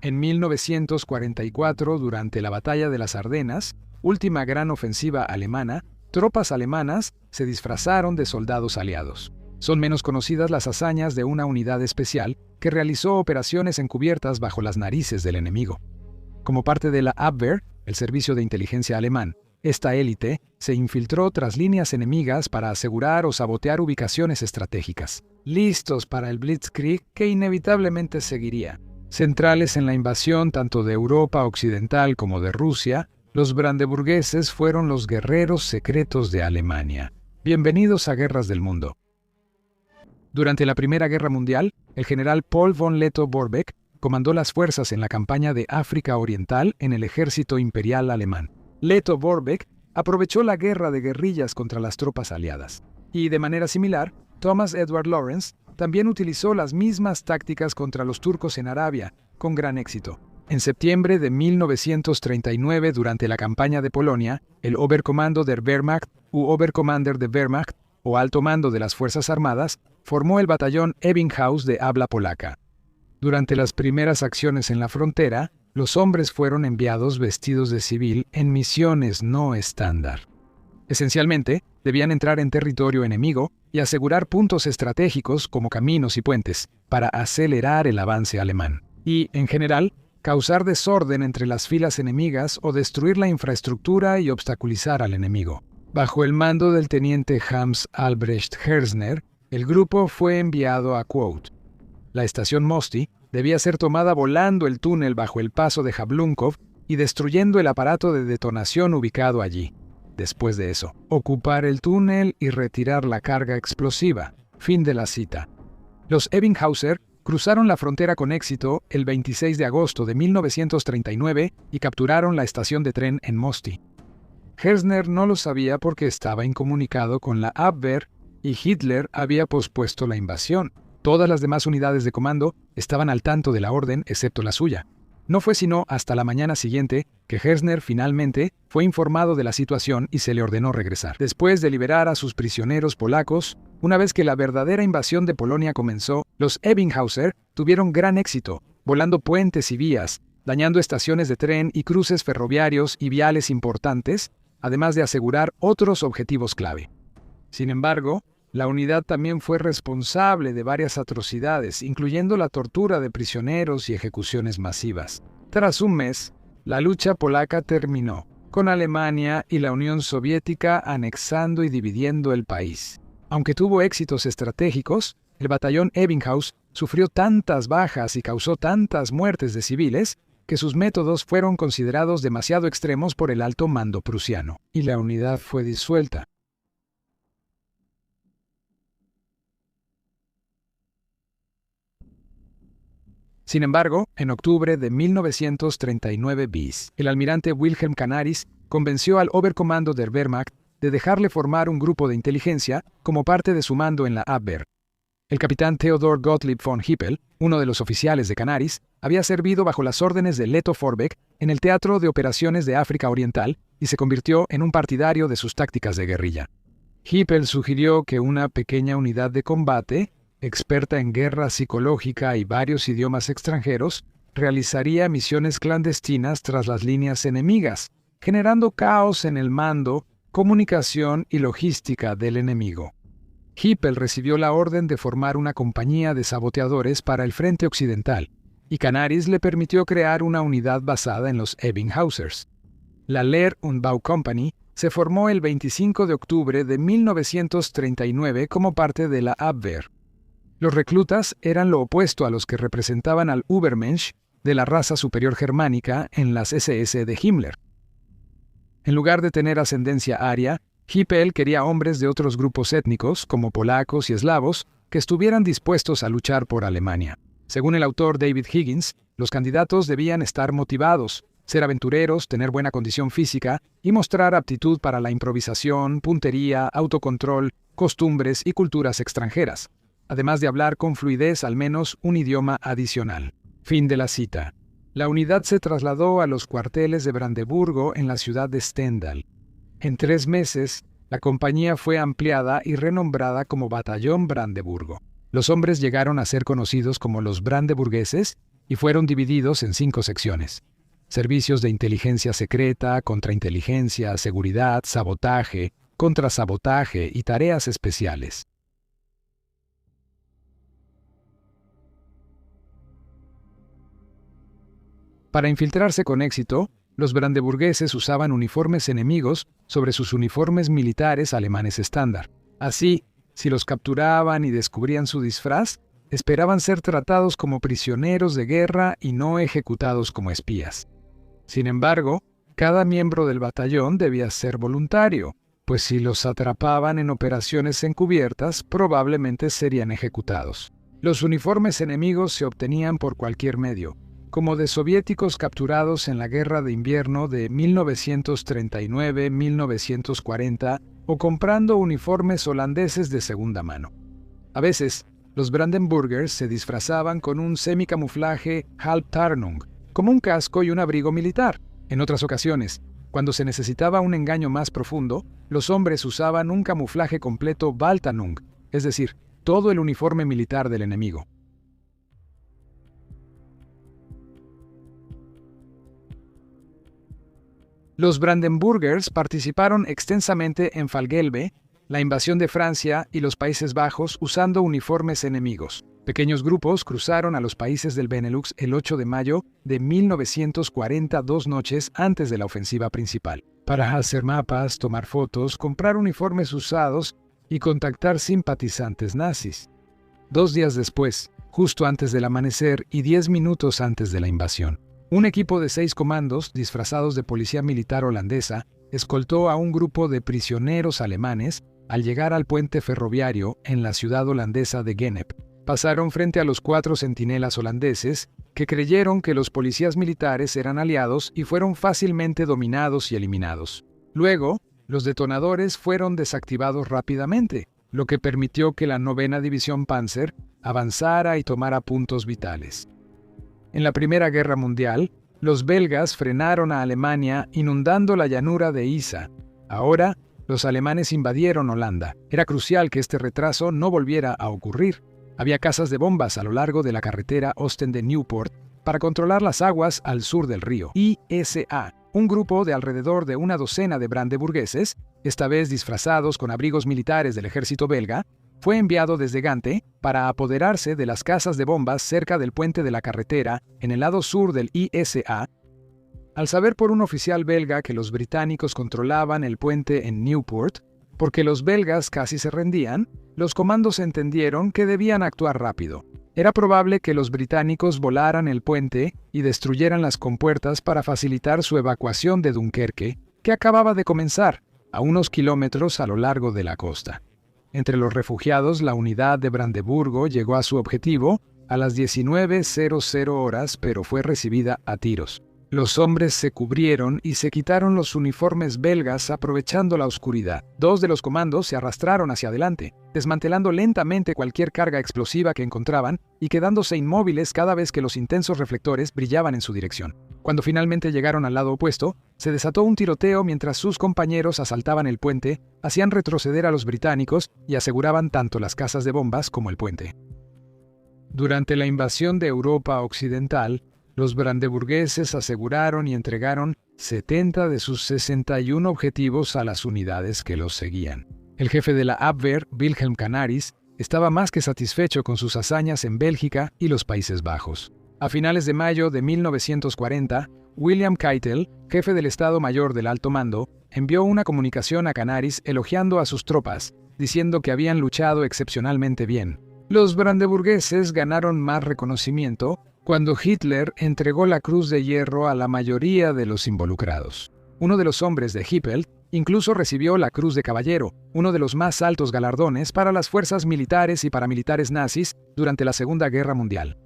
En 1944, durante la Batalla de las Ardenas, última gran ofensiva alemana, tropas alemanas se disfrazaron de soldados aliados. Son menos conocidas las hazañas de una unidad especial que realizó operaciones encubiertas bajo las narices del enemigo. Como parte de la Abwehr, el servicio de inteligencia alemán, esta élite se infiltró tras líneas enemigas para asegurar o sabotear ubicaciones estratégicas, listos para el Blitzkrieg que inevitablemente seguiría. Centrales en la invasión tanto de Europa occidental como de Rusia, los brandeburgueses fueron los guerreros secretos de Alemania. Bienvenidos a Guerras del Mundo. Durante la Primera Guerra Mundial, el general Paul von Lettow-Vorbeck comandó las fuerzas en la campaña de África Oriental en el ejército imperial alemán. Lettow-Vorbeck aprovechó la guerra de guerrillas contra las tropas aliadas. Y de manera similar, Thomas Edward Lawrence también utilizó las mismas tácticas contra los turcos en Arabia, con gran éxito. En septiembre de 1939, durante la campaña de Polonia, el Oberkommando der Wehrmacht u Oberkommander der Wehrmacht, o Alto Mando de las Fuerzas Armadas, formó el batallón Ebbinghaus de habla polaca. Durante las primeras acciones en la frontera, los hombres fueron enviados vestidos de civil en misiones no estándar. Esencialmente, debían entrar en territorio enemigo y asegurar puntos estratégicos como caminos y puentes para acelerar el avance alemán. Y, en general, causar desorden entre las filas enemigas o destruir la infraestructura y obstaculizar al enemigo. Bajo el mando del teniente Hans Albrecht Herzner, el grupo fue enviado a Quote. La estación Mosti debía ser tomada volando el túnel bajo el paso de Jablunkov y destruyendo el aparato de detonación ubicado allí. Después de eso, ocupar el túnel y retirar la carga explosiva. Fin de la cita. Los Ebbinghauser cruzaron la frontera con éxito el 26 de agosto de 1939 y capturaron la estación de tren en Mosti. Herzner no lo sabía porque estaba incomunicado con la Abwehr y Hitler había pospuesto la invasión. Todas las demás unidades de comando estaban al tanto de la orden, excepto la suya. No fue sino hasta la mañana siguiente que Herzner finalmente fue informado de la situación y se le ordenó regresar. Después de liberar a sus prisioneros polacos, una vez que la verdadera invasión de Polonia comenzó, los Ebbinghauser tuvieron gran éxito, volando puentes y vías, dañando estaciones de tren y cruces ferroviarios y viales importantes, además de asegurar otros objetivos clave. Sin embargo, la unidad también fue responsable de varias atrocidades, incluyendo la tortura de prisioneros y ejecuciones masivas. Tras un mes, la lucha polaca terminó, con Alemania y la Unión Soviética anexando y dividiendo el país. Aunque tuvo éxitos estratégicos, el batallón Ebbinghaus sufrió tantas bajas y causó tantas muertes de civiles que sus métodos fueron considerados demasiado extremos por el alto mando prusiano, y la unidad fue disuelta. Sin embargo, en octubre de 1939 bis, el almirante Wilhelm Canaris convenció al Oberkommando der Wehrmacht de dejarle formar un grupo de inteligencia como parte de su mando en la Abwehr. El capitán Theodor Gottlieb von Hippel, uno de los oficiales de Canaris, había servido bajo las órdenes de Lettow-Vorbeck en el Teatro de Operaciones de África Oriental y se convirtió en un partidario de sus tácticas de guerrilla. Hippel sugirió que una pequeña unidad de combate, experta en guerra psicológica y varios idiomas extranjeros, realizaría misiones clandestinas tras las líneas enemigas, generando caos en el mando, comunicación y logística del enemigo. Hippel recibió la orden de formar una compañía de saboteadores para el frente occidental, y Canaris le permitió crear una unidad basada en los Ebbinghausers. La Lehr- und Bau Company se formó el 25 de octubre de 1939 como parte de la Abwehr. Los reclutas eran lo opuesto a los que representaban al Übermensch de la raza superior germánica en las SS de Himmler. En lugar de tener ascendencia aria, Hippel quería hombres de otros grupos étnicos, como polacos y eslavos, que estuvieran dispuestos a luchar por Alemania. Según el autor David Higgins, los candidatos debían estar motivados, ser aventureros, tener buena condición física y mostrar aptitud para la improvisación, puntería, autocontrol, costumbres y culturas extranjeras, además de hablar con fluidez al menos un idioma adicional. Fin de la cita. La unidad se trasladó a los cuarteles de Brandeburgo en la ciudad de Stendal. En 3 meses, la compañía fue ampliada y renombrada como Batallón Brandeburgo. Los hombres llegaron a ser conocidos como los brandeburgueses y fueron divididos en 5 secciones: servicios de inteligencia secreta, contrainteligencia, seguridad, sabotaje, contrasabotaje y tareas especiales. Para infiltrarse con éxito, los brandeburgueses usaban uniformes enemigos sobre sus uniformes militares alemanes estándar. Así, si los capturaban y descubrían su disfraz, esperaban ser tratados como prisioneros de guerra y no ejecutados como espías. Sin embargo, cada miembro del batallón debía ser voluntario, pues si los atrapaban en operaciones encubiertas, probablemente serían ejecutados. Los uniformes enemigos se obtenían por cualquier medio, como de soviéticos capturados en la Guerra de Invierno de 1939-1940 o comprando uniformes holandeses de segunda mano. A veces, los Brandenburgers se disfrazaban con un semicamuflaje Halbtarnung, como un casco y un abrigo militar. En otras ocasiones, cuando se necesitaba un engaño más profundo, los hombres usaban un camuflaje completo Wahltarnung, es decir, todo el uniforme militar del enemigo. Los Brandenburgers participaron extensamente en Fallgelbe, la invasión de Francia y los Países Bajos usando uniformes enemigos. Pequeños grupos cruzaron a los países del Benelux el 8 de mayo de 1940, 2 noches antes de la ofensiva principal, para hacer mapas, tomar fotos, comprar uniformes usados y contactar simpatizantes nazis. 2 días después, justo antes del amanecer y 10 minutos antes de la invasión, un equipo de 6 comandos, disfrazados de policía militar holandesa, escoltó a un grupo de prisioneros alemanes al llegar al puente ferroviario en la ciudad holandesa de Gennep. Pasaron frente a los 4 centinelas holandeses, que creyeron que los policías militares eran aliados y fueron fácilmente dominados y eliminados. Luego, los detonadores fueron desactivados rápidamente, lo que permitió que la 9ª División Panzer avanzara y tomara puntos vitales. En la Primera Guerra Mundial, los belgas frenaron a Alemania inundando la llanura de Isa. Ahora, los alemanes invadieron Holanda. Era crucial que este retraso no volviera a ocurrir. Había casas de bombas a lo largo de la carretera Ostende-Newport para controlar las aguas al sur del río. ISA, un grupo de alrededor de una docena de brandeburgueses, esta vez disfrazados con abrigos militares del ejército belga, fue enviado desde Gante para apoderarse de las casas de bombas cerca del puente de la carretera en el lado sur del ISA. Al saber por un oficial belga que los británicos controlaban el puente en Newport, porque los belgas casi se rendían, los comandos entendieron que debían actuar rápido. Era probable que los británicos volaran el puente y destruyeran las compuertas para facilitar su evacuación de Dunkerque, que acababa de comenzar, a unos kilómetros a lo largo de la costa. Entre los refugiados, la unidad de Brandeburgo llegó a su objetivo a las 19:00 horas, pero fue recibida a tiros. Los hombres se cubrieron y se quitaron los uniformes belgas aprovechando la oscuridad. 2 de los comandos se arrastraron hacia adelante, desmantelando lentamente cualquier carga explosiva que encontraban y quedándose inmóviles cada vez que los intensos reflectores brillaban en su dirección. Cuando finalmente llegaron al lado opuesto, se desató un tiroteo mientras sus compañeros asaltaban el puente, hacían retroceder a los británicos y aseguraban tanto las casas de bombas como el puente. Durante la invasión de Europa Occidental, los brandeburgueses aseguraron y entregaron 70 de sus 61 objetivos a las unidades que los seguían. El jefe de la Abwehr, Wilhelm Canaris, estaba más que satisfecho con sus hazañas en Bélgica y los Países Bajos. A finales de mayo de 1940, William Keitel, jefe del Estado Mayor del Alto Mando, envió una comunicación a Canaris elogiando a sus tropas, diciendo que habían luchado excepcionalmente bien. Los brandeburgueses ganaron más reconocimiento cuando Hitler entregó la Cruz de Hierro a la mayoría de los involucrados. Uno de los hombres de Hippel incluso recibió la Cruz de Caballero, uno de los más altos galardones para las fuerzas militares y paramilitares nazis durante la Segunda Guerra Mundial.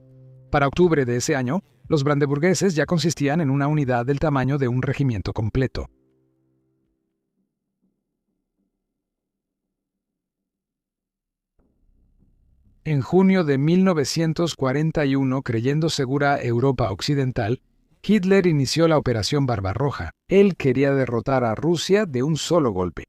Para octubre de ese año, los brandeburgueses ya consistían en una unidad del tamaño de un regimiento completo. En junio de 1941, creyendo segura Europa Occidental, Hitler inició la Operación Barbarroja. Él quería derrotar a Rusia de un solo golpe.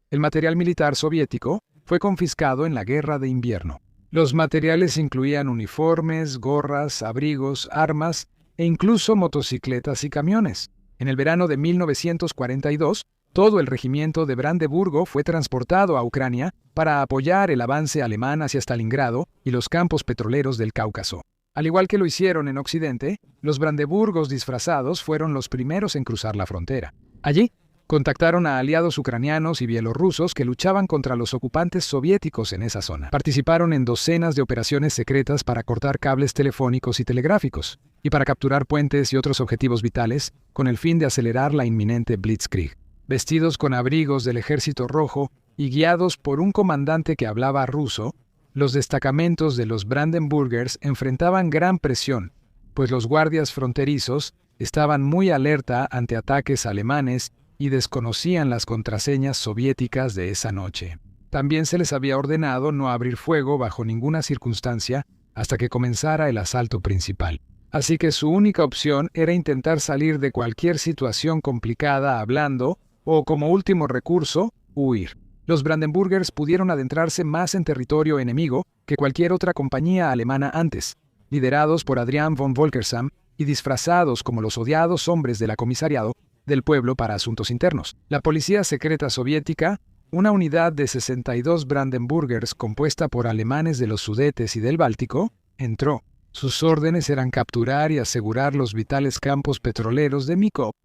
El material militar soviético fue confiscado en la Guerra de Invierno. Los materiales incluían uniformes, gorras, abrigos, armas e incluso motocicletas y camiones. En el verano de 1942, todo el regimiento de Brandeburgo fue transportado a Ucrania para apoyar el avance alemán hacia Stalingrado y los campos petroleros del Cáucaso. Al igual que lo hicieron en Occidente, los brandeburgos disfrazados fueron los primeros en cruzar la frontera. Allí, contactaron a aliados ucranianos y bielorrusos que luchaban contra los ocupantes soviéticos en esa zona. Participaron en docenas de operaciones secretas para cortar cables telefónicos y telegráficos, y para capturar puentes y otros objetivos vitales, con el fin de acelerar la inminente Blitzkrieg. Vestidos con abrigos del Ejército Rojo y guiados por un comandante que hablaba ruso, los destacamentos de los Brandenburgers enfrentaban gran presión, pues los guardias fronterizos estaban muy alerta ante ataques alemanes y desconocían las contraseñas soviéticas de esa noche. También se les había ordenado no abrir fuego bajo ninguna circunstancia hasta que comenzara el asalto principal. Así que su única opción era intentar salir de cualquier situación complicada hablando o, como último recurso, huir. Los Brandenburgers pudieron adentrarse más en territorio enemigo que cualquier otra compañía alemana antes, liderados por Adrian von Volkersam y disfrazados como los odiados hombres de la comisariado del pueblo para asuntos internos. La policía secreta soviética, una unidad de 62 Brandenburgers compuesta por alemanes de los Sudetes y del Báltico, entró. Sus órdenes eran capturar y asegurar los vitales campos petroleros de Mikop.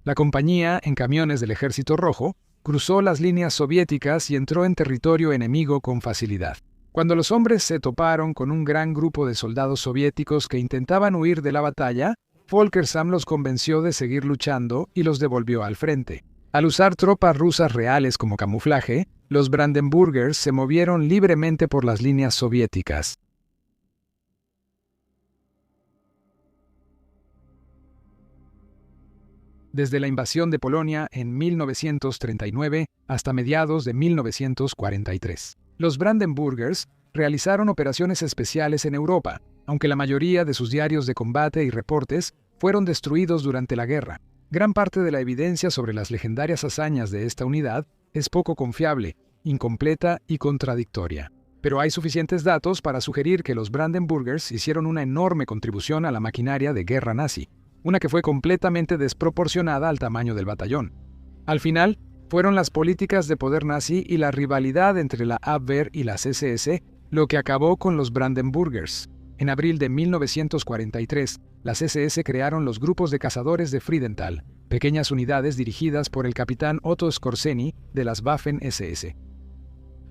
La compañía, en camiones del Ejército Rojo, cruzó las líneas soviéticas y entró en territorio enemigo con facilidad. Cuando los hombres se toparon con un gran grupo de soldados soviéticos que intentaban huir de la batalla, Volkersam los convenció de seguir luchando y los devolvió al frente. Al usar tropas rusas reales como camuflaje, los Brandenburgers se movieron libremente por las líneas soviéticas. Desde la invasión de Polonia en 1939 hasta mediados de 1943. Los Brandenburgers realizaron operaciones especiales en Europa, aunque la mayoría de sus diarios de combate y reportes fueron destruidos durante la guerra. Gran parte de la evidencia sobre las legendarias hazañas de esta unidad es poco confiable, incompleta y contradictoria. Pero hay suficientes datos para sugerir que los Brandenburgers hicieron una enorme contribución a la maquinaria de guerra nazi, una que fue completamente desproporcionada al tamaño del batallón. Al final, fueron las políticas de poder nazi y la rivalidad entre la Abwehr y las SS lo que acabó con los Brandenburgers. En abril de 1943, las SS crearon los grupos de cazadores de Friedenthal, pequeñas unidades dirigidas por el capitán Otto Skorzeny de las Waffen-SS.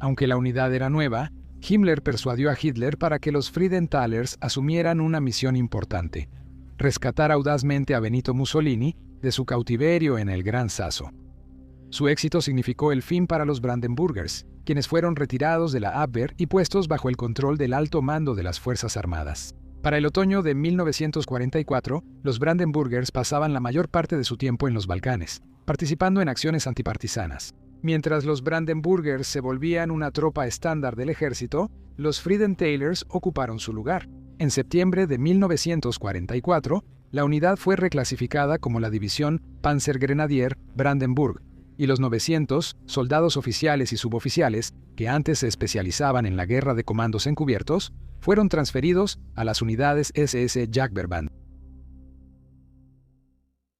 Aunque la unidad era nueva, Himmler persuadió a Hitler para que los Friedenthalers asumieran una misión importante: rescatar audazmente a Benito Mussolini de su cautiverio en el Gran Sasso. Su éxito significó el fin para los Brandenburgers, quienes fueron retirados de la Abwehr y puestos bajo el control del alto mando de las Fuerzas Armadas. Para el otoño de 1944, los Brandenburgers pasaban la mayor parte de su tiempo en los Balcanes, participando en acciones antipartisanas. Mientras los Brandenburgers se volvían una tropa estándar del ejército, los Friedenthalers ocuparon su lugar. En septiembre de 1944, la unidad fue reclasificada como la división Panzergrenadier Brandenburg, y los 900 soldados oficiales y suboficiales, que antes se especializaban en la guerra de comandos encubiertos, fueron transferidos a las unidades SS Jagdverband.